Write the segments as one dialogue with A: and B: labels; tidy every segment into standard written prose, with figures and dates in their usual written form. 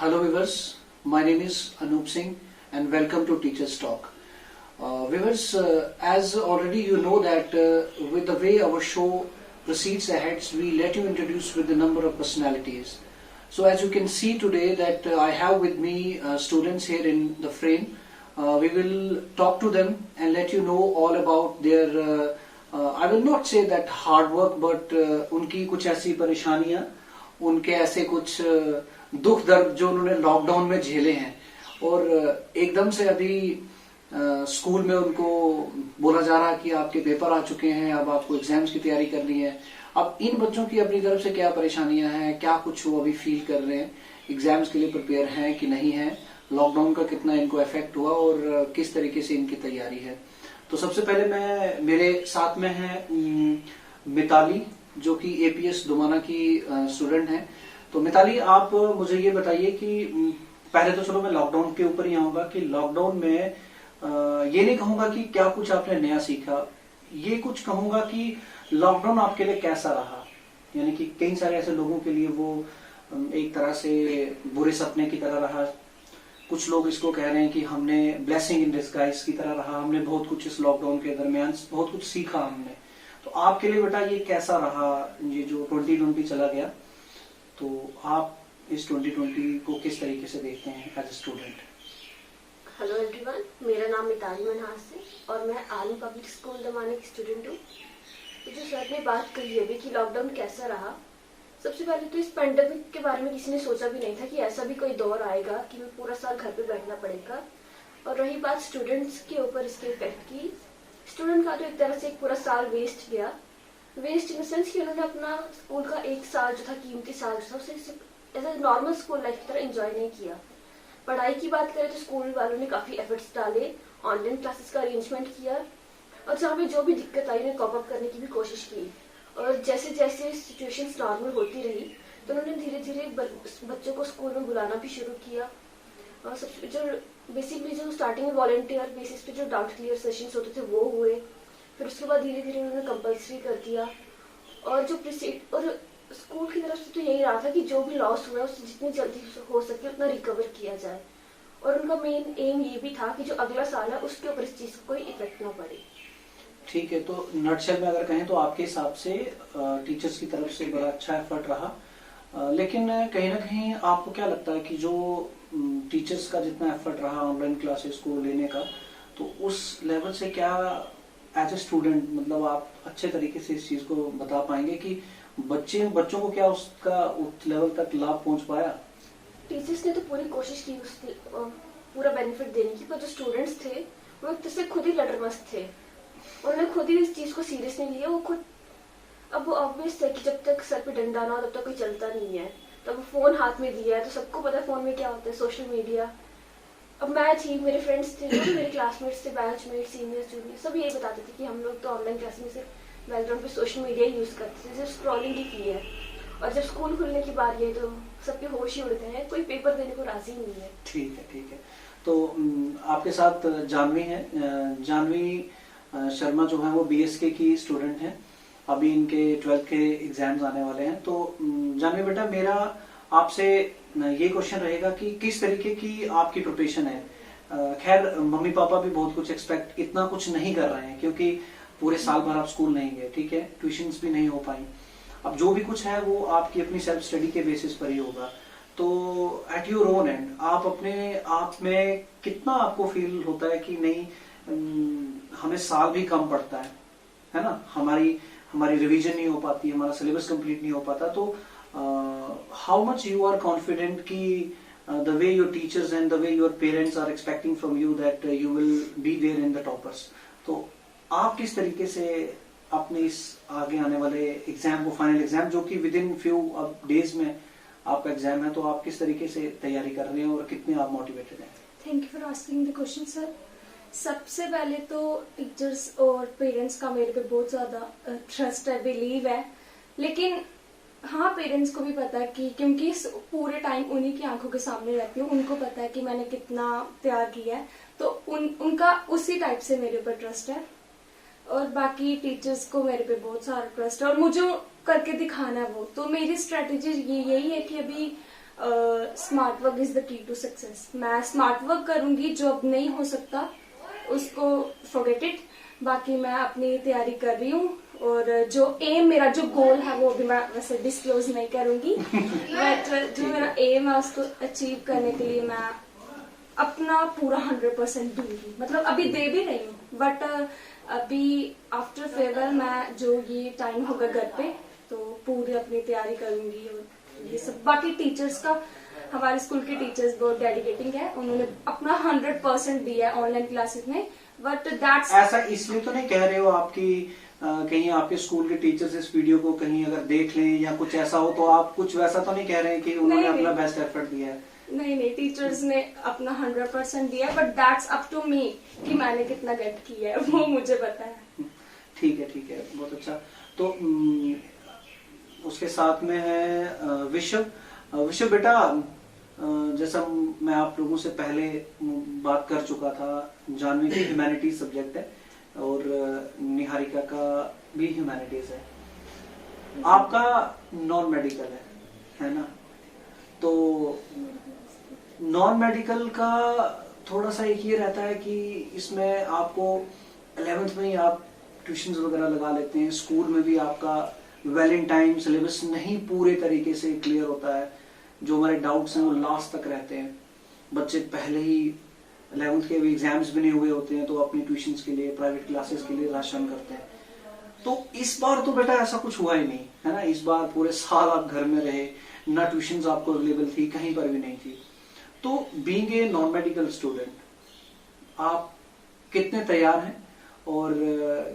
A: Hello viewers, my name is Anup Singh and welcome to Teachers Talk. Viewers, as already you know that with the way our show proceeds ahead, we let you introduce with the number of personalities. So as you can see today that I have with me students here in the frame. We will talk to them and let you know all about their, I will not say that hard work, but उनकी कुछ ऐसी परेशानियां, उनके ऐसे कुछ दुख दर्द जो उन्होंने लॉकडाउन में झेले हैं और एकदम से अभी स्कूल में उनको बोला जा रहा है कि आपके पेपर आ चुके हैं, अब आपको एग्जाम्स की तैयारी करनी है। अब इन बच्चों की अपनी तरफ से क्या परेशानियां हैं, क्या कुछ वो अभी फील कर रहे हैं, एग्जाम्स के लिए प्रिपेयर हैं कि नहीं है, लॉकडाउन का कितना इनको इफेक्ट हुआ और किस तरीके से इनकी तैयारी है। तो सबसे पहले मेरे साथ में है मिताली जो कि एपीएस दुमाना की स्टूडेंट है। तो मिताली, आप मुझे ये बताइए कि पहले तो चलो मैं लॉकडाउन के ऊपर ही आऊंगा कि लॉकडाउन में ये नहीं कहूंगा कि क्या कुछ आपने नया सीखा, ये कुछ कहूंगा कि लॉकडाउन आपके लिए कैसा रहा। यानी कि कई सारे ऐसे लोगों के लिए वो एक तरह से बुरे सपने की तरह रहा, कुछ लोग इसको कह रहे हैं कि हमने ब्लेसिंग इन डिस्गाइज की तरह रहा, हमने बहुत कुछ इस लॉकडाउन के दरमियान बहुत कुछ सीखा हमने। तो आपके लिए बेटा ये कैसा रहा, ये जो 2020 चला गया, तो आप इस 2020 को किस तरीके से देखते हैं as a student?
B: Hello everyone, मेरा नाम मिताली मनहास है और मैं आलम पब्लिक स्कूल दमाने की स्टूडेंट हूँ। तो जो सर ने बात कही अभी कि लॉकडाउन कैसा रहा, सबसे पहले तो इस पेंडेमिक के बारे में किसी ने सोचा भी नहीं था कि ऐसा भी कोई दौर आएगा कि मैं पूरा साल घर पे बैठना पड़ेगा। और रही बात स्टूडेंट्स के ऊपर इसके इफेक्ट की, स्टूडेंट का तो एक तरह से एक पूरा साल वेस्ट गया। वेस्ट इन द सेंस कि उन्होंने अपना स्कूल का एक साल जो था, कीमती साल जो था, उसे ऐसा नॉर्मल स्कूल लाइफ की तरह एंजॉय नहीं किया। पढ़ाई की बात करें तो स्कूल वालों ने काफी एफर्ट्स डाले, ऑनलाइन क्लासेस का अरेंजमेंट किया और जहाँ पे जो भी दिक्कत आई उन्हें कॉप अप करने की भी कोशिश की। और जैसे जैसे सिचुएशंस नॉर्मल होती रही तो उन्होंने धीरे धीरे बच्चों को स्कूल में बुलाना भी शुरू किया। और सब जो बेसिकली जो स्टार्टिंग में वॉलंटियर बेसिस पे जो डाउट क्लियर सेशंस होते थे वो हुए, फिर उसके बाद धीरे धीरे उन्होंने कंपल्सरी कर दिया। और जो और स्कूल की तरफ से तो यही रहा था कि जो भी लॉस हुआ उससे जितनी जल्दी हो सके उतना रिकवर किया जाए। और उनका मेन एम ये भी था कि जो अगला साल है उसके ऊपर इस चीज को कोई इफेक्ट ना पड़े।
A: ठीक है, तो नटशेल में अगर कहें तो आपके हिसाब से टीचर्स की तरफ से बड़ा अच्छा एफर्ट रहा, लेकिन कहीं ना कहीं आपको क्या लगता है कि जो टीचर्स का जितना एफर्ट रहा ऑनलाइन क्लासेस को लेने का, तो उस लेवल से क्या एज ए स्टूडेंट मतलब आप अच्छे तरीके से इस चीज को बता पाएंगे कि बच्चों को क्या उसका उस लेवल तक लाभ पहुंच पाया?
B: टीचर्स ने तो पूरी कोशिश की उसके पूरा बेनिफिट देने की, पर जो स्टूडेंट्स थे वो एक तरह से खुद ही लटरमस्त थे। उन्होंने खुद ही इस चीज को सीरियस नहीं लिया। वो खुद, अब वो ऑब्वियस है कि जब तक सर पे डंडा ना हो तब तक कोई चलता नहीं है। तब फोन हाथ में दिया है तो सबको पता है फोन में क्या होता है, सोशल मीडिया। अब मैं थी, मेरे फ्रेंड्स थे, मेरे क्लासमेट्स थे, बैचमेट, सीनियर, जूनियर, सब यही बताते थे कि हम लोग तो ऑनलाइन क्लास में सिर्फ बैकग्राउंड पे सोशल मीडिया यूज करते थे, सिर्फ स्क्रॉलिंग ही की है। और जब स्कूल खुलने की बारी है तो सबके होश ही उड़ते हैं, कोई पेपर देने को राजी नहीं है।
A: ठीक है, ठीक है। तो आपके साथ जानवी है, जानवी शर्मा जो है वो बीएसके की स्टूडेंट हैं, अभी इनके 12th के एग्जाम्स आने वाले हैं। तो जानवी बेटा, मेरा आपसे ये क्वेश्चन रहेगा कि किस तरीके की आपकी प्रिपरेशन है। खैर मम्मी पापा भी बहुत कुछ इतना कुछ नहीं कर रहे हैं क्योंकि पूरे साल भर आप स्कूल नहीं गए, ठीक है, ट्यूशंस भी नहीं हो पाई। अब जो भी कुछ है वो आपकी अपनी सेल्फ स्टडी के बेसिस पर ही होगा। तो एट योर ओन एंड आप अपने आप में कितना आपको फील होता है कि नहीं हमें साल भी कम पड़ता है ना, हमारी रिवीजन नहीं हो पाती, हमारा सिलेबस कंप्लीट नहीं हो पाता। तो how much you are confident कि the way your teachers and the way your parents are expecting from you that you will be there in the toppers. तो आप किस तरीके से अपने इस आगे आने वाले एग्जाम को, फाइनल एग्जाम जो कि विद इन फ्यू डेज में आपका एग्जाम है, तो आप किस तरीके से तैयारी कर रहे हैं और कितने आप मोटिवेटेड हैं?
C: Thank you for asking the question sir. सबसे पहले तो टीचर्स और पेरेंट्स का मेरे पे बहुत ज्यादा ट्रस्ट है, बिलीव है। लेकिन हाँ, पेरेंट्स को भी पता है कि क्योंकि पूरे टाइम उन्हीं की आंखों के सामने रहती हूँ, उनको पता है कि मैंने कितना तैयार किया है, तो उनका उसी टाइप से मेरे ऊपर ट्रस्ट है। और बाकी टीचर्स को मेरे पे बहुत सारा ट्रस्ट है और मुझे करके दिखाना है वो। तो मेरी स्ट्रेटेजी यही है कि अभी smart work is the key to success. मैं स्मार्ट वर्क करूंगी, जो अब नहीं हो सकता उसको फॉरगेट इट। बाकी मैं अपनी तैयारी कर रही हूँ, और जो एम मेरा जो गोल है वो अभी मैं वैसे डिस्क्लोज नहीं करूंगी, बट जो मेरा एम है उसको अचीव करने के लिए मैं अपना पूरा 100% दूंगी। मतलब अभी दे भी रही हूँ, बट अभी आफ्टर फेयरवेल मैं जो ये टाइम होगा घर पे तो पूरी अपनी तैयारी करूंगी। और ये सब बाकी टीचर्स का, हमारे स्कूल के टीचर्स बहुत डेडिकेटिंग है, उन्होंने अपना 100% दिया है ऑनलाइन क्लासेस में। बट दैट्स
A: ऐसा इसलिए तो नहीं कह रहे हो आपकी कहीं आपके स्कूल के टीचर्स इस वीडियो को कहीं अगर देख लें या कुछ ऐसा हो तो आप कुछ वैसा तो नहीं कह रहे हैं कि उन्होंने
C: नहीं,
A: अपना
C: नहीं।
A: बेस्ट एफर्ट दिया है?
C: नहीं, टीचर्स ने अपना 100% दिया, but that's up to me कि मैंने कितना गेट किया है, वो मुझे पता है।
A: ठीक है, बहुत अच्छा। तो उसके साथ में है विश्व बेटा, जैसा मैं आप लोगों से पहले बात कर चुका था, जानवी की ह्यूमैनिटीज सब्जेक्ट है और निहारिका का भी ह्यूमैनिटीज है, आपका नॉन मेडिकल है ना? तो नॉन मेडिकल का थोड़ा सा एक ये रहता है कि इसमें आपको 11th में ही आप ट्यूशंस वगैरह लगा लेते हैं, स्कूल में भी आपका वेल इन टाइम सिलेबस नहीं पूरे तरीके से क्लियर होता है, जो हमारे डाउट्स हैं वो लास्ट तक रहते हैं, बच्चे पहले ही 11th के भी एग्जाम्स भी नहीं हुए होते हैं तो अपनी ट्यूशंस के लिए, प्राइवेट क्लासेस के लिए राशन करते हैं। तो इस बार तो बेटा ऐसा कुछ हुआ ही नहीं है ना, इस बार पूरे साल आप घर में रहे, ना ट्यूशंस आपको अवेलेबल थी, कहीं पर भी नहीं थी। तो being a non medical student आप कितने तैयार हैं और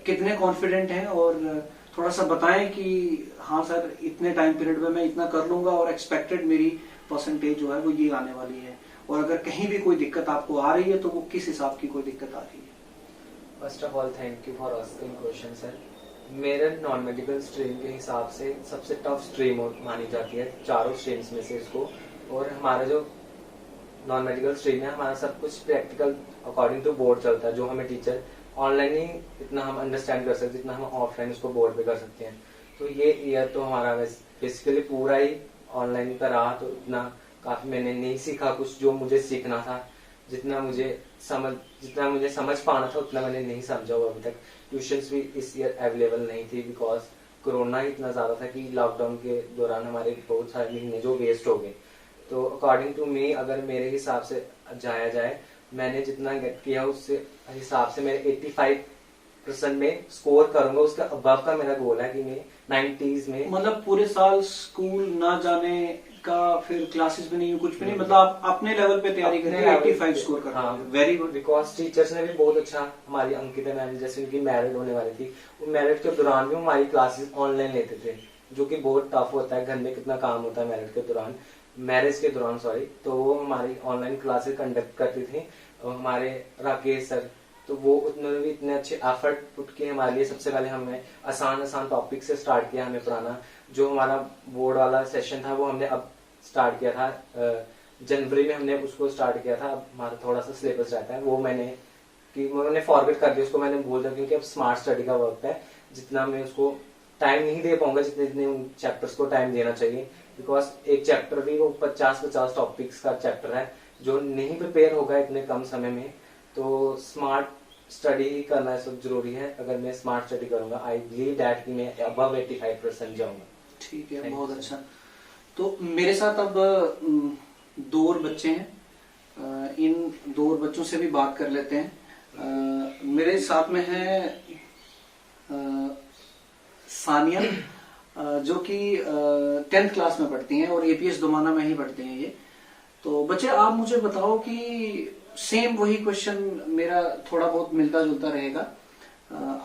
A: कितने कॉन्फिडेंट हैं, और थोड़ा सा बताएं कि हाँ सर इतने टाइम पीरियड में मैं इतना कर लूंगा और एक्सपेक्टेड मेरी परसेंटेज जो है वो ये आने वाली है, और अगर कहीं भी कोई दिक्कत आपको आ रही है तो वो किस हिसाब की कोई दिक्कत आ रही है?
D: First of all thank you for asking question sir. मेरे नॉन मेडिकल स्ट्रीम के हिसाब से सबसे टफ स्ट्रीम मानी जाती है चारों स्ट्रीम्स में से इसको, और हमारा जो नॉन मेडिकल स्ट्रीम है हमारा सब कुछ प्रैक्टिकल अकॉर्डिंग टू बोर्ड चलता है, जो हमें टीचर ऑनलाइन ही इतना हम अंडरस्टैंड कर सकते जितना हम ऑफलाइन उसको बोर्ड पे कर सकते हैं। तो ये ईयर तो हमारा बेसिकली पूरा ही ऑनलाइन का रहा, तो इतना काफी मैंने नहीं सीखा कुछ जो मुझे सीखना था, जितना मुझे समझ पाना था उतना मैंने नहीं समझा हुआ अभी तक। ट्यूशंस भी इस ईयर अवेलेबल नहीं थी बिकॉज कोरोना ही इतना ज्यादा था कि लॉकडाउन के दौरान हमारे बहुत सारे महीने जो वेस्ट हो गए। तो अकॉर्डिंग टू मी अगर मेरे हिसाब से जाया जाए, मैंने जितना गेट किया उससे हिसाब से मैं 85% में स्कोर करूंगा, उसका अबव का मेरा गोल है कि मैं 90s में।
A: मतलब पूरे साल स्कूल ना जाने का, फिर क्लासेस भी नहीं, कुछ भी नहीं, मतलब आप अपने लेवल पे तैयारी करेंगे, 85 स्कोर कर।
D: हाँ,
A: वेरी गुड।
D: बिकॉज टीचर्स ने भी बहुत अच्छा, हमारी अंकिता मैम जैसे उनकी मैरिड होने वाली थी, वो मैरिड के दौरान भी हमारी क्लासेस ऑनलाइन लेते थे, जो कि बहुत टफ होता है, घर में कितना काम होता है मैरिज के दौरान सॉरी, तो वो हमारी ऑनलाइन क्लासेस कंडक्ट करती थी। और हमारे राकेश सर, तो वो उन्होंने भी इतने अच्छे एफर्ट पुट किए हमारे लिए। सबसे पहले हमें आसान टॉपिक से स्टार्ट किया, हमें पुराना जो हमारा बोर्ड वाला सेशन था वो हमने अब स्टार्ट किया था, जनवरी में हमने उसको स्टार्ट किया था। अब हमारा थोड़ा सा सिलेबस रहता है वो मैंने फॉरवर्ड कर दिया, उसको मैंने बोल दिया क्योंकि अब स्मार्ट स्टडी का वक्त है, जितना मैं उसको टाइम नहीं दे पाऊंगा जितने उन चैप्टर्स को टाइम देना चाहिए, बिकॉज एक चैप्टर भी वो 50 टॉपिक्स का चैप्टर है जो नहीं प्रिपेयर होगा इतने कम समय में। तो स्मार्ट स्टडी ही करना सब जरूरी है। अगर मैं स्मार्ट स्टडी करूंगा आई बिलीव दैट कि मैं अबव 85% जाऊंगा।
A: ठीक है, बहुत अच्छा। तो मेरे साथ अब 2 और बच्चे हैं, इन 2 और बच्चों से भी बात कर लेते हैं। मेरे साथ में है सानिया, जो कि 10th क्लास में पढ़ती हैं और एपीएस दोमाना में ही पढ़ते हैं ये। तो बच्चे आप मुझे बताओ कि सेम वही क्वेश्चन मेरा थोड़ा बहुत मिलता जुलता रहेगा।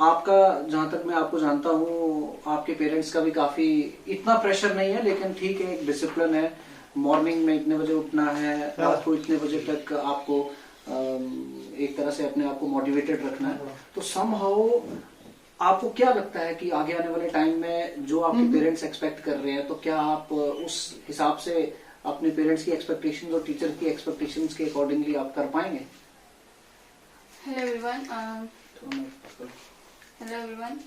A: आपका, जहां तक मैं आपको जानता हूँ, आपके पेरेंट्स का भी काफी इतना प्रेशर नहीं है, लेकिन ठीक है, एक डिसिप्लिन है, मॉर्निंग में इतने बजे उठना है, रात को इतने बजे तक आपको एक तरह से अपने आप को मोटिवेटेड रखना है। तो समहाउ आपको क्या लगता है कि आगे आने वाले टाइम में जो आपके पेरेंट्स एक्सपेक्ट कर रहे हैं, तो क्या आप उस हिसाब से अपने पेरेंट्स की एक्सपेक्टेशंस और टीचर की एक्सपेक्टेशंस के अकॉर्डिंगली आप कर पाएंगे?
E: हेलो एवरीवन,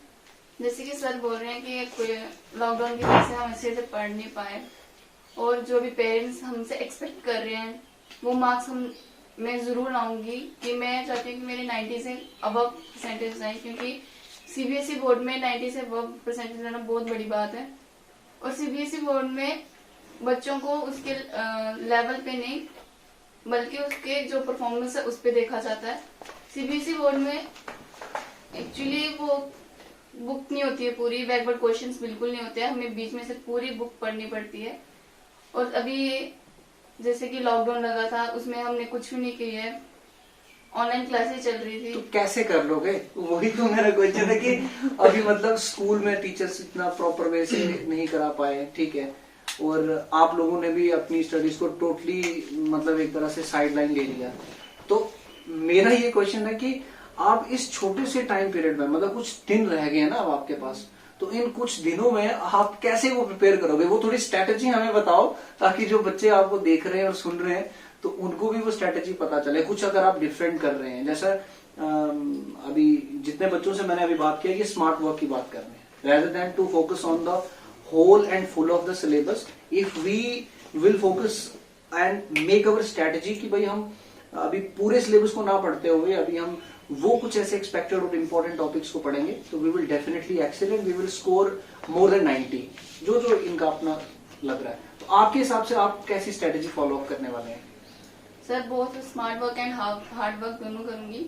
E: जैसे कि सर बोल रहे हैं कि लॉकडाउन की वजह से हम अच्छे से पढ़ नहीं पाए, और जो भी पेरेंट्स हमसे एक्सपेक्ट कर रहे हैं वो मार्क्स मैं जरूर लाऊंगी। कि मैं चाहती हूँ कि मेरे 90 से अबव परसेंटेज आए, क्योंकि सीबीएसई बोर्ड में 90 से अबव परसेंटेज लाना बहुत बड़ी बात है। और सीबीएसई बोर्ड में बच्चों को उसके लेवल पे नहीं बल्कि उसके जो परफॉर्मेंस है उस पे देखा जाता है। सीबीएसई बोर्ड में एक्चुअली वो बुक नहीं होती है पूरी, बैकवर्ड क्वेश्चंस बिल्कुल नहीं होते हैं, हमें बीच में से पूरी बुक पढ़नी पड़ती है। और अभी जैसे कि लॉकडाउन लगा था उसमें हमने कुछ भी नहीं किया है, ऑनलाइन क्लासेस चल रही थी।
A: तो कैसे कर लोगे? वही तो मेरा क्वेश्चन है कि अभी मतलब स्कूल में टीचर्स इतना प्रॉपर वे से नहीं करा पाए, ठीक है, और आप लोगों ने भी अपनी स्टडीज को टोटली मतलब एक तरह से साइड लाइन ले लिया। तो मेरा ये क्वेश्चन है कि आप इस छोटे से टाइम पीरियड में मतलब कुछ दिन रह गए ना अब आपके पास, तो इन कुछ दिनों में आप कैसे वो प्रिपेयर करोगे? वो थोड़ी स्ट्रेटेजी हमें बताओ ताकि जो बच्चे आपको देख रहे हैं और सुन रहे हैं तो उनको भी वो स्ट्रेटेजी पता चले। कुछ अगर आप डिफरेंट कर रहे हैं, जैसा अभी जितने बच्चों से मैंने अभी बात किया ये स्मार्ट वर्क की बात कर रहे हैं, rather than to focus on the whole and full of the syllabus, if we will focus and make our strategy कि भाई हम अभी पूरे सिलेबस को ना पढ़ते हुए अभी हम वो कुछ ऐसे एक्सपेक्टेड और इम्पोर्टेंट टॉपिक्स को पढ़ेंगे तो we will definitely excel and we will score more than 90, जो इनका अपना लग रहा है। तो आपके हिसाब से आप कैसी स्ट्रेटेजी फॉलो अप करने वाले हैं?
E: सर बहुत smart work and hard work दोनों करूंगी,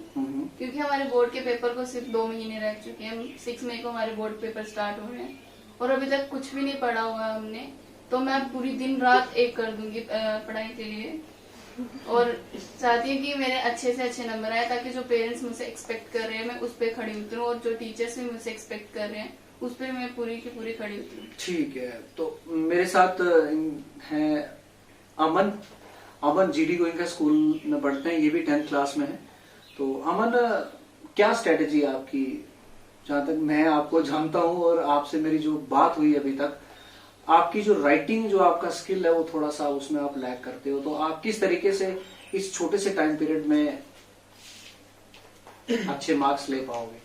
E: क्योंकि हमारे बोर्ड के पेपर को सिर्फ 2 महीने रह चुके हैं। 6 मई को हमारे बोर्ड पेपर स्टार्ट हो रहे हैं और अभी तक कुछ भी नहीं पढ़ा हुआ है हमने, तो मैं पूरी दिन रात एक कर दूंगी पढ़ाई के लिए। और चाहती हूँ कि मेरे अच्छे से अच्छे नंबर आए ताकि जो पेरेंट्स मुझसे एक्सपेक्ट कर रहे हैं मैं उस पर खड़ी उतरूँ और जो टीचर्स भी मुझसे एक्सपेक्ट कर रहे हैं उस पर मैं पूरी की पूरी खड़ी उतरूँ। ठीक
A: है, तो मेरे साथ है अमन जीडी गोइंका स्कूल में पढ़ते हैं, ये भी 10th क्लास में है। तो अमन, क्या स्ट्रेटेजी है आपकी? जहां तक मैं आपको जानता हूं और आपसे मेरी जो बात हुई अभी तक, आपकी जो राइटिंग जो आपका स्किल है वो थोड़ा सा उसमें आप लैग करते हो, तो आप किस तरीके से इस छोटे से टाइम पीरियड में अच्छे मार्क्स ले पाओगे?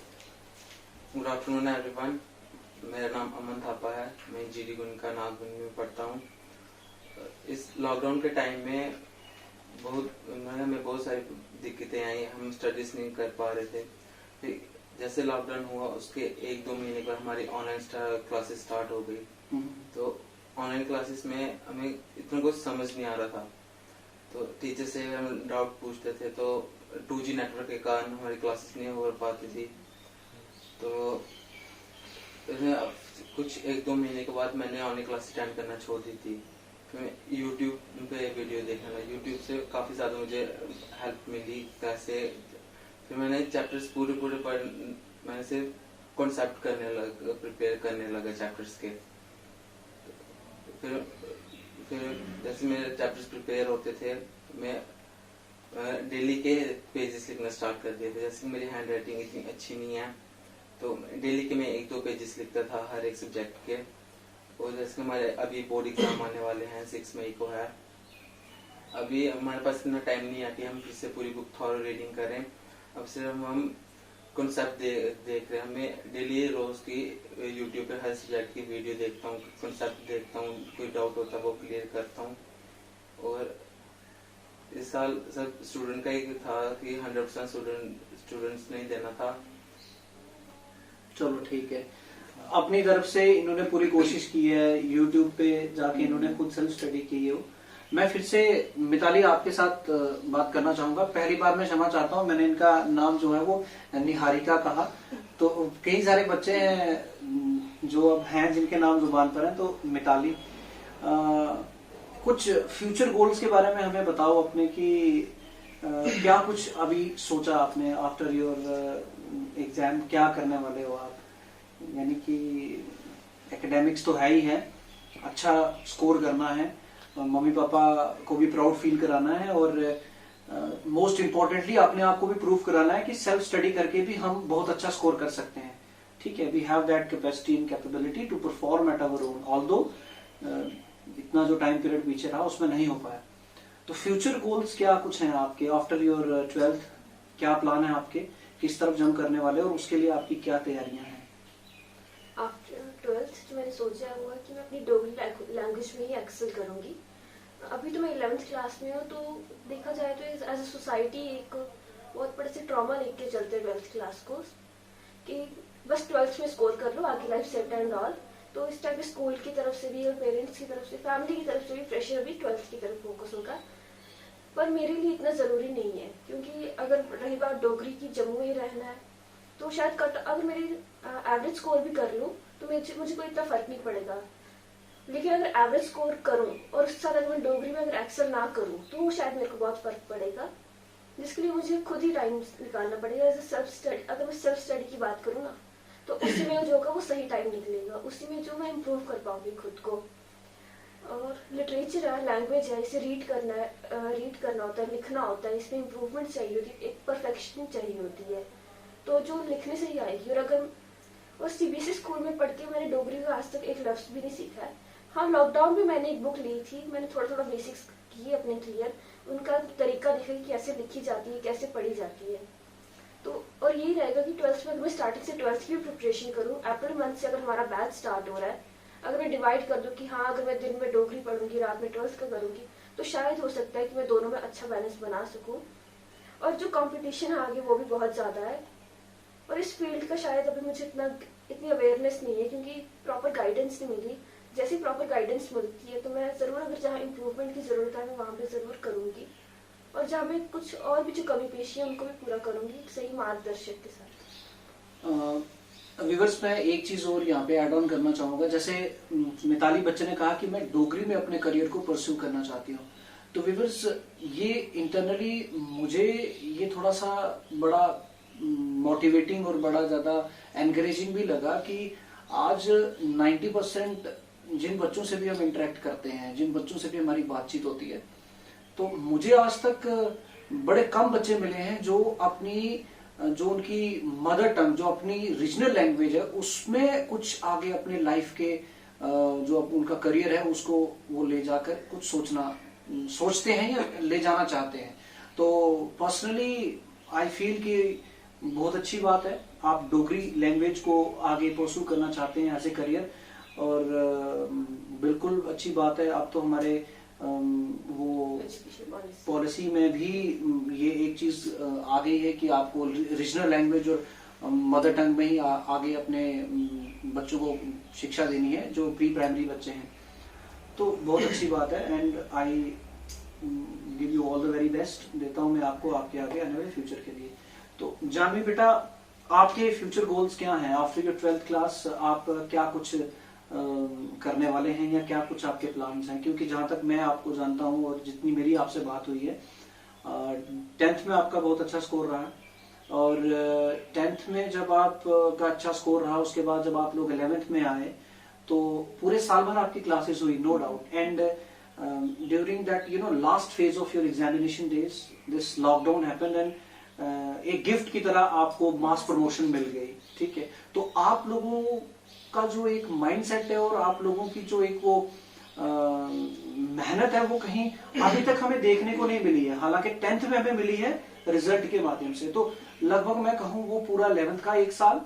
F: गुड आफ्टरनून एवरीवन, मेरा नाम अमन थापा है, मैं जीडी गोइंका नागबनी में पढ़ता हूँ। इस लॉकडाउन के टाइम में हमें बहुत सारी दिक्कतें आई, हम स्टडीज नहीं कर पा रहे थे। फिर जैसे लॉकडाउन हुआ उसके 1-2 महीने बाद हमारी ऑनलाइन क्लासेस स्टार्ट हो गई। तो ऑनलाइन क्लासेस में हमें इतना कुछ समझ नहीं आ रहा था, तो टीचर से हम डाउट पूछते थे, तो 2G नेटवर्क के कारण हमारी क्लासेस नहीं हो पाती थी। तो कुछ 1-2 महीने के बाद मैंने ऑनलाइन क्लासेस अटेंड करना छोड़ दी थी। फिर मैं यूट्यूब पे वीडियो देखने लगा, यूट्यूब से काफ़ी ज़्यादा मुझे हेल्प मिली कैसे। फिर मैंने चैप्टर्स पूरे पढ़, मैंने सिर्फ कॉन्सेप्ट प्रिपेयर करने लगा चैप्टर्स के। फिर जैसे मेरे चैप्टर्स प्रिपेयर होते थे मैं डेली के पेजेस लिखना स्टार्ट कर दिए थे। जैसे मेरी हैंड राइटिंग इतनी अच्छी नहीं है तो डेली के मैं 1-2 पेजेस लिखता था हर एक सब्जेक्ट के। और जैसे हमारे अभी बोर्ड एग्जाम आने वाले हैं, 6 मई को है, अभी हमारे पास इतना टाइम नहीं है कि हम फिर से पूरी बुक थॉरो रीडिंग करें। अब सिर्फ हम कॉन्सेप्ट देख रहे हैं। हमें डेली रोज की यूट्यूब पे हर सब्जेक्ट की वीडियो देखता हूँ, कॉन्सेप्ट देखता हूँ, कोई डाउट होता है वो क्लियर करता हूँ। और इस साल सब स्टूडेंट का एक था कि 100% स्टूडेंट्स नहीं देना था।
A: चलो ठीक है, अपनी तरफ से इन्होंने पूरी कोशिश की है, यूट्यूब पे जाके इन्होंने खुद सेल्फ स्टडी की है। मैं फिर से मिताली आपके साथ बात करना चाहूंगा। पहली बार मैं क्षमा चाहता हूँ, मैंने इनका नाम जो है वो निहारिका कहा, तो कई सारे बच्चे हैं जो अब हैं जिनके नाम जुबान पर हैं। तो मिताली, कुछ फ्यूचर गोल्स के बारे में हमें बताओ अपने कि क्या कुछ अभी सोचा आपने आफ्टर योर एग्जाम, क्या करने वाले हो आप? यानी कि एकेडमिक्स तो है ही है, अच्छा स्कोर करना है, मम्मी पापा को भी प्राउड फील कराना है और मोस्ट इम्पोर्टेंटली अपने आप को भी प्रूव कराना है कि सेल्फ स्टडी करके भी हम बहुत अच्छा स्कोर कर सकते हैं। ठीक है, we have that capacity and capability to perform at our own, although इतना जो टाइम पीरियड पीछे रहा उसमें नहीं हो पाया। तो फ्यूचर गोल्स क्या कुछ हैं आपके आफ्टर योर 12th? क्या प्लान है आपके, किस तरफ जंप करने वाले और उसके लिए आपकी क्या तैयारियां हैं?
B: आफ्टर ट्वेल्थ मैंने सोचा हुआ है कि मैं अपनी डोगरी लैंग्वेज में ही एक्सेल करूँगी। अभी तो मैं 11th क्लास में हूँ, तो देखा जाए तो एज ए सोसाइटी एक बहुत बड़े से ट्रॉमा लेके चलते हैं 12th क्लास को, कि बस 12th में स्कोर कर लो, आगे लाइफ सेट एंड ऑल। तो इस टाइप स्कूल की तरफ से भी और पेरेंट्स की तरफ से, फैमिली की तरफ से भी प्रेशर अभी 12th की तरफ फोकस होगा। पर मेरे लिए इतना ज़रूरी नहीं है, क्योंकि अगर रही बात डोगरी की, जम्मू में ही रहना है, तो शायद अगर मेरी एवरेज स्कोर भी कर लूँ तो मुझे कोई इतना फर्क नहीं पड़ेगा। लेकिन अगर एवरेज स्कोर करूँ और उसके साथ अगर मैं डोगरी में अगर एक्सेल ना करूँ तो शायद मेरे को बहुत फर्क पड़ेगा, जिसके लिए मुझे खुद ही टाइम निकालना पड़ेगा। एज ए सेल्फ स्टडी, अगर मैं सेल्फ स्टडी की बात करूँ ना, तो उसी में जो होगा वो सही टाइम निकलेगा, उसी में जो मैं इम्प्रूव कर पाऊंगी खुद को। और लिटरेचर है, लैंग्वेज है, इसे रीड करना होता है, लिखना होता है, इसमें इम्प्रूवमेंट चाहिए होती है, एक परफेक्शन चाहिए होती है, तो जो लिखने से ही आएगी। और सीबीएसई स्कूल में पढ़ के मैंने डोगरी का आज तक एक लफ्ज भी नहीं सीखा है। हाँ, लॉकडाउन में मैंने एक बुक ली थी, मैंने थोड़ा बेसिक्स किए अपने क्लियर, उनका तरीका देखा कि कैसे लिखी जाती है, कैसे पढ़ी जाती है। तो और यही रहेगा कि 12th में अगर मैं स्टार्टिंग से 12th की प्रिपरेशन करूँ, अप्रैल मंथ से अगर हमारा बैच स्टार्ट हो रहा है, अगर मैं डिवाइड कर दूँ कि हाँ, अगर मैं दिन में डोगरी पढ़ूंगी, रात में 12th का करूँगी, तो शायद हो सकता है कि मैं दोनों में अच्छा बैलेंस बना सकूँ। और जो कंपटीशन है आगे वो भी बहुत ज़्यादा है, और इस फील्ड का शायद अभी मुझे इतनी अवेयरनेस नहीं है, क्योंकि प्रॉपर गाइडेंस नहीं मिली। जैसे प्रॉपर गाइडेंस मिलती है तो मैं ज़रूर, अगर जहाँ इम्प्रूवमेंट की ज़रूरत है मैं वहाँ पे ज़रूर करूँगी, और जहाँ पे कुछ और भी जो कमी पेशी है उनको भी पूरा करूँगी एक सही मार्गदर्शक के साथ।
A: व्यूअर्स, मैं एक चीज और यहाँ पे ऐड ऑन करना चाहूंगा। जैसे मिताली बच्चन ने कहा कि मैं डोगरी में अपने करियर को परस्यू करना चाहती हूँ, तो व्यूअर्स ये इंटरनली मुझे ये थोड़ा सा बड़ा मोटिवेटिंग और बड़ा ज्यादा एनकरेजिंग भी लगा कि आज 90% जिन बच्चों से भी हम इंटरेक्ट करते हैं, जिन बच्चों से भी हमारी बातचीत होती है, तो मुझे आज तक बड़े कम बच्चे मिले हैं जो उनकी मदर टंग, जो अपनी रीजनल लैंग्वेज है, उसमें कुछ आगे अपने लाइफ के जो उनका करियर है उसको वो ले जाकर कुछ सोचते हैं या ले जाना चाहते हैं। तो पर्सनली आई फील कि बहुत अच्छी बात है, आप डोगरी लैंग्वेज को आगे परस्यू करना चाहते हैं एज ए करियर, और बिल्कुल अच्छी बात है। अब तो हमारे वो पॉलिसी में भी ये एक चीज आ गई है कि आपको रीजनल लैंग्वेज और मदर टंग में ही आगे अपने बच्चों को शिक्षा देनी है, जो प्री प्राइमरी बच्चे हैं। तो बहुत अच्छी बात है, and I give you all the very best देता हूं मैं आपको आपके आगे आने वाले फ्यूचर के लिए। तो जानवी बेटा, आपके फ्यूचर गोल्स क्या हैं? आफ्टर योर 12th क्लास आप क्या कुछ करने वाले हैं, या क्या कुछ आपके प्लान्स हैं? क्योंकि जहां तक मैं आपको जानता हूं और जितनी मेरी आपसे बात हुई है, 10th में आपका बहुत अच्छा स्कोर रहा, और 10th में जब आपका अच्छा स्कोर रहा, उसके बाद जब आप लोग 11th में आए तो पूरे साल भर आपकी क्लासेस हुई, no doubt, and during that last phase of your examination days this lockdown happened, and एक गिफ्ट की तरह आपको मास प्रमोशन मिल गई, ठीक है? तो आप लोगों का जो एक माइंडसेट है और आप लोगों की जो एक वो मेहनत है, वो कहीं अभी तक हमें देखने को नहीं मिली है। हालांकि 10th में हमें मिली है रिजल्ट के माध्यम से, तो लगभग मैं कहूँ वो पूरा 11th का 1 साल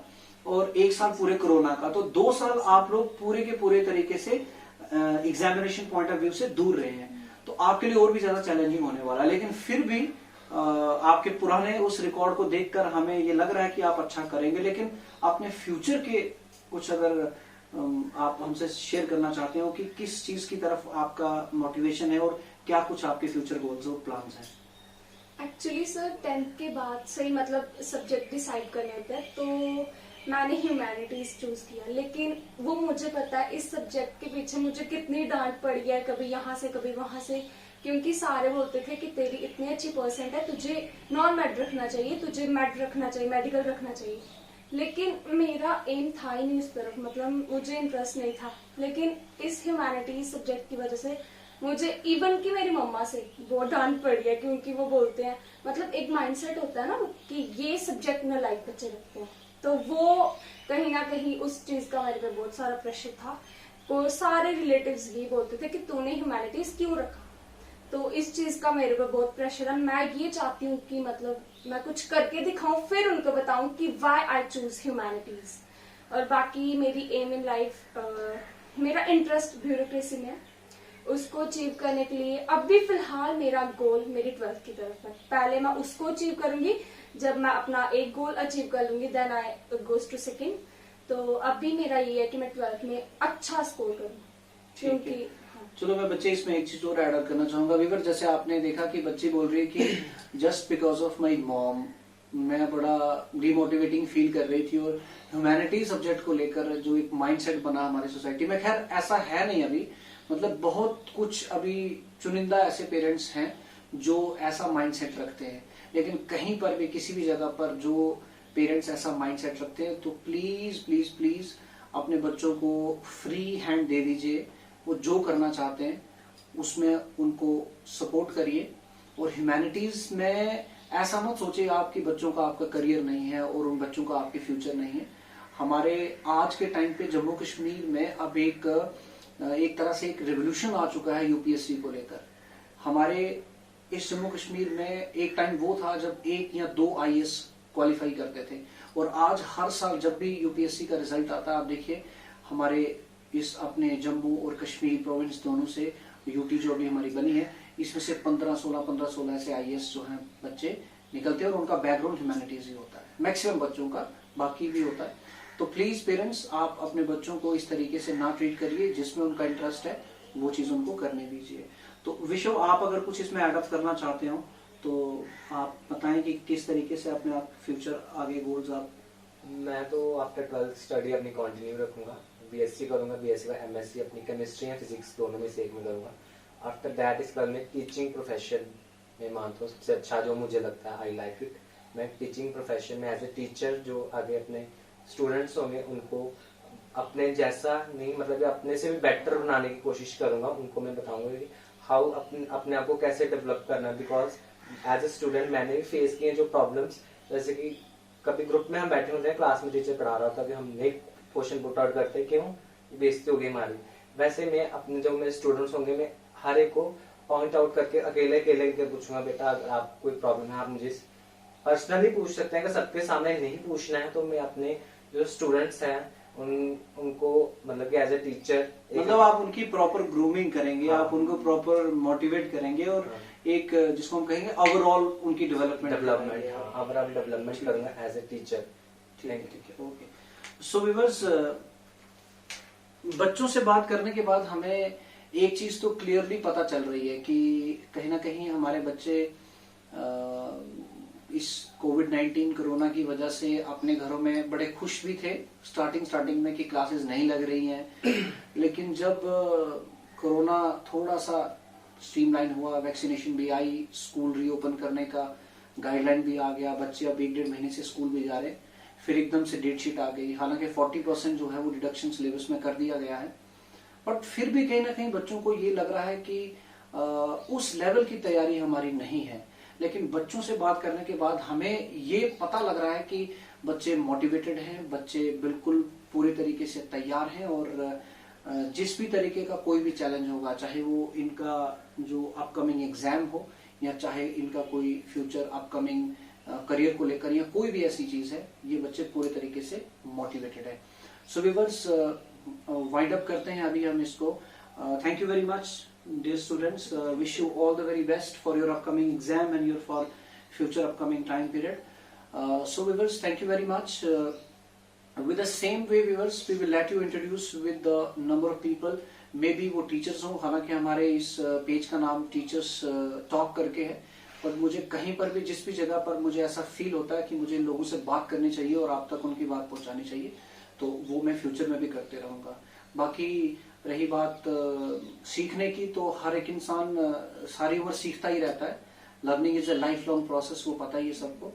A: और 1 साल पूरे कोरोना का, तो 2 साल आप लोग पूरे के पूरे तरीके से एग्जामिनेशन पॉइंट ऑफ व्यू से दूर रहे हैं। तो आपके लिए और भी ज्यादा चैलेंजिंग होने वाला है, लेकिन फिर भी आपके पुराने उस रिकॉर्ड को देखकर हमें ये लग रहा है कि आप अच्छा करेंगे। लेकिन अपने फ्यूचर के कुछ अगर आप हमसे शेयर करना चाहते हो कि किस चीज की तरफ आपका मोटिवेशन है और क्या कुछ आपके फ्यूचर गोल्स और प्लान्स हैं?
C: एक्चुअली सर 10th के बाद सही मतलब सब्जेक्ट डिसाइड करने होते हैं, तो मैंने ह्यूमैनिटीज चूज किया, लेकिन वो मुझे पता है इस सब्जेक्ट के पीछे मुझे कितनी डांट पड़ी है, कभी यहाँ से कभी वहां से, क्योंकि सारे बोलते थे कि तेरी इतनी अच्छी परसेंट है, तुझे नॉन मेड रखना चाहिए, तुझे मेड रखना चाहिए, मेडिकल रखना चाहिए। लेकिन मेरा एम था ही नहीं उस तरफ, मतलब मुझे इंटरेस्ट नहीं था। लेकिन इस ह्यूमैनिटीज सब्जेक्ट की वजह से मुझे इवन कि मेरी मम्मा से बहुत डांट पड़ी है, क्योंकि वो बोलते हैं, मतलब एक माइंडसेट होता है ना कि ये सब्जेक्ट में लाइक बच्चे रखते हैं, तो वो कहीं ना कहीं उस चीज का मेरे पे बहुत सारा प्रेशर था। वो सारे रिलेटिव्स भी बोलते थे कि तूने ह्यूमैनिटीज क्यों रखा, तो इस चीज का मेरे पे बहुत प्रेशर है। मैं ये चाहती हूँ कि मतलब मैं कुछ करके दिखाऊं, फिर उनको बताऊं कि व्हाई आई चूज ह्यूमैनिटीज। और बाकी मेरी एम इन लाइफ, मेरा इंटरेस्ट ब्यूरोक्रेसी में है, उसको अचीव करने के लिए अब भी फिलहाल मेरा गोल मेरी 12th की तरफ है। पहले मैं उसको अचीव करूंगी, जब मैं अपना एक गोल अचीव कर लूंगी then I goes to second. तो अब भी मेरा ये है कि मैं 12th में अच्छा स्कोर करूँ, क्योंकि
A: चलो मैं बच्चे इसमें एक चीज और ऐड करना चाहूंगा वीवर, जैसे आपने देखा कि बच्ची बोल रही है कि just because of my mom मैं बड़ा डिमोटिवेटिंग फील कर रही थी, और ह्यूमैनिटी सब्जेक्ट को लेकर जो एक माइंडसेट बना हमारी सोसाइटी में, खैर ऐसा है नहीं अभी, मतलब बहुत कुछ अभी चुनिंदा ऐसे पेरेंट्स हैं जो ऐसा माइंडसेट रखते हैं, लेकिन कहीं पर भी किसी भी जगह पर जो पेरेंट्स ऐसा माइंडसेट रखते हैं तो प्लीज प्लीज प्लीज अपने बच्चों को फ्री हैंड दे दीजिए। वो जो करना चाहते हैं उसमें उनको सपोर्ट करिए, और ह्यूमैनिटीज में ऐसा मत सोचिए आप कि बच्चों का आपका करियर नहीं है और उन बच्चों का आपके फ्यूचर नहीं है। हमारे आज के टाइम पे जम्मू कश्मीर में अब एक तरह से एक रेवोल्यूशन आ चुका है यूपीएससी को लेकर। हमारे इस जम्मू कश्मीर में एक टाइम वो था जब 1 या 2 आईएएस क्वालिफाई करते थे, और आज हर साल जब भी यूपीएससी का रिजल्ट आता है आप देखिए हमारे इस अपने जम्मू और कश्मीर प्रोविंस दोनों से यूटी जो अभी हमारी बनी है, इसमें से 15-16 ऐसे आईएएस जो हैं बच्चे निकलते हैं, और उनका बैकग्राउंड ह्यूमैनिटीज ही होता है, मैक्सिमम बच्चों का, बाकी भी होता है। तो प्लीज पेरेंट्स आप अपने बच्चों को इस तरीके से ना ट्रीट करिए, जिसमें उनका इंटरेस्ट है वो चीज उनको करने दीजिए। तो विशव आप अगर कुछ इसमें एडअप करना चाहते हो तो आप बताएं कि किस तरीके से अपने आप फ्यूचर आगे गोल्स आप।
D: मैं तो आफ्टर 12th स्टडी अपनी कंटिन्यू रखूंगा, बीएससी करूंगा, बीएससी का एमएससी अपनी केमिस्ट्री या फिजिक्स दोनों में से एक में करूंगा। आफ्टर दैट इसके बाद में टीचिंग प्रोफेशन में मानता हूँ सबसे अच्छा जो मुझे लगता है, आई लाइक इट। मैं टीचिंग प्रोफेशन में एज ए टीचर जो आगे अपने स्टूडेंट्स होंगे उनको अपने जैसा नहीं, मतलब अपने से भी बेटर बनाने की कोशिश करूंगा। उनको मैं बताऊंगा कि हाउ अपने आप को कैसे डेवलप करना, बिकॉज एज ए स्टूडेंट मैंने भी फेस किए जो प्रॉब्लम्स, जैसे कि कभी ग्रुप में हम बैठे होते हैं, क्लास में टीचर पढ़ा रहा होता है कि हम एक क्वेश्चन पुट आउट करते हैं, क्यों बेइज्जती हो गई हमारी। वैसे मैं अपने जो मेरे स्टूडेंट्स होंगे मैं हर एक को पॉइंट आउट करके अकेले के पूछूंगा, बेटा अगर आपको कोई प्रॉब्लम है आप मुझे पर्सनली पूछ सकते हैं, अगर सबके सामने नहीं पूछना है तो मैं अपने जो स्टूडेंट्स हैं उनको मतलब कि एज ए टीचर
A: मतलब आप उनकी प्रॉपर ग्रूमिंग करेंगे,
D: हाँ।
A: आप उनको प्रॉपर मोटिवेट करेंगे, और
D: हाँ।
A: एक जिसको हम कहेंगे ओवरऑल उनकी डेवलपमेंट
D: ओवरऑल डेवलपमेंट करूंगा एज ए टीचर।
A: ठीक है ओके। सो व्यूअर्स, बच्चों से बात करने के बाद हमें एक चीज तो क्लियरली पता चल रही है कि कहीं ना कहीं हमारे बच्चे इस कोविड-19 कोरोना की वजह से अपने घरों में बड़े खुश भी थे स्टार्टिंग में कि क्लासेस नहीं लग रही हैं, लेकिन जब कोरोना थोड़ा सा स्ट्रीमलाइन हुआ, वैक्सीनेशन भी आई, स्कूल रीओपन करने का गाइडलाइन भी आ गया, बच्चे अब 1-1.5 महीने से स्कूल भी जा रहे, फिर एकदम से डेट शीट आ गई। हालांकि 40% जो है वो डिडक्शन सिलेबस में कर दिया गया है, बट फिर भी कहीं ना कहीं बच्चों को ये लग रहा है कि उस लेवल की तैयारी हमारी नहीं है। लेकिन बच्चों से बात करने के बाद हमें ये पता लग रहा है कि बच्चे मोटिवेटेड हैं, बच्चे बिल्कुल पूरे तरीके से तैयार हैं, और जिस भी तरीके का कोई भी चैलेंज होगा, चाहे वो इनका जो अपकमिंग एग्जाम हो या चाहे इनका कोई फ्यूचर अपकमिंग करियर को लेकर या कोई भी ऐसी चीज है, ये बच्चे पूरे तरीके से मोटिवेटेड है। सो व्यूअर्स, वाइंड अप करते हैं अभी हम इसको। Thank you very much dear students, wish you all the very best for your upcoming exam and your for future upcoming time period. So viewers, thank you very much. With the same way viewers, we will let you introduce with the number of people, maybe वो teachers हों, हालांकि हमारे इस page का नाम teachers talk करके है, पर मुझे कहीं पर भी जिस भी जगह पर मुझे ऐसा फील होता है कि मुझे लोगों से बात करनी चाहिए और आप तक उनकी बात पहुंचानी चाहिए, तो वो मैं फ्यूचर में भी करते रहूंगा। बाकी रही बात सीखने की, तो हर एक इंसान सारी उम्र सीखता ही रहता है, learning is a life long process, वो पता ही है सबको।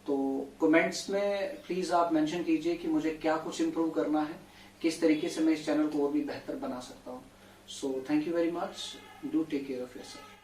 A: तो कमेंट्स में प्लीज आप मेंशन कीजिए कि मुझे क्या कुछ इम्प्रूव करना है, किस तरीके से मैं इस चैनल को और भी बेहतर बना सकता हूँ। So thank you very much, do take care of yourself.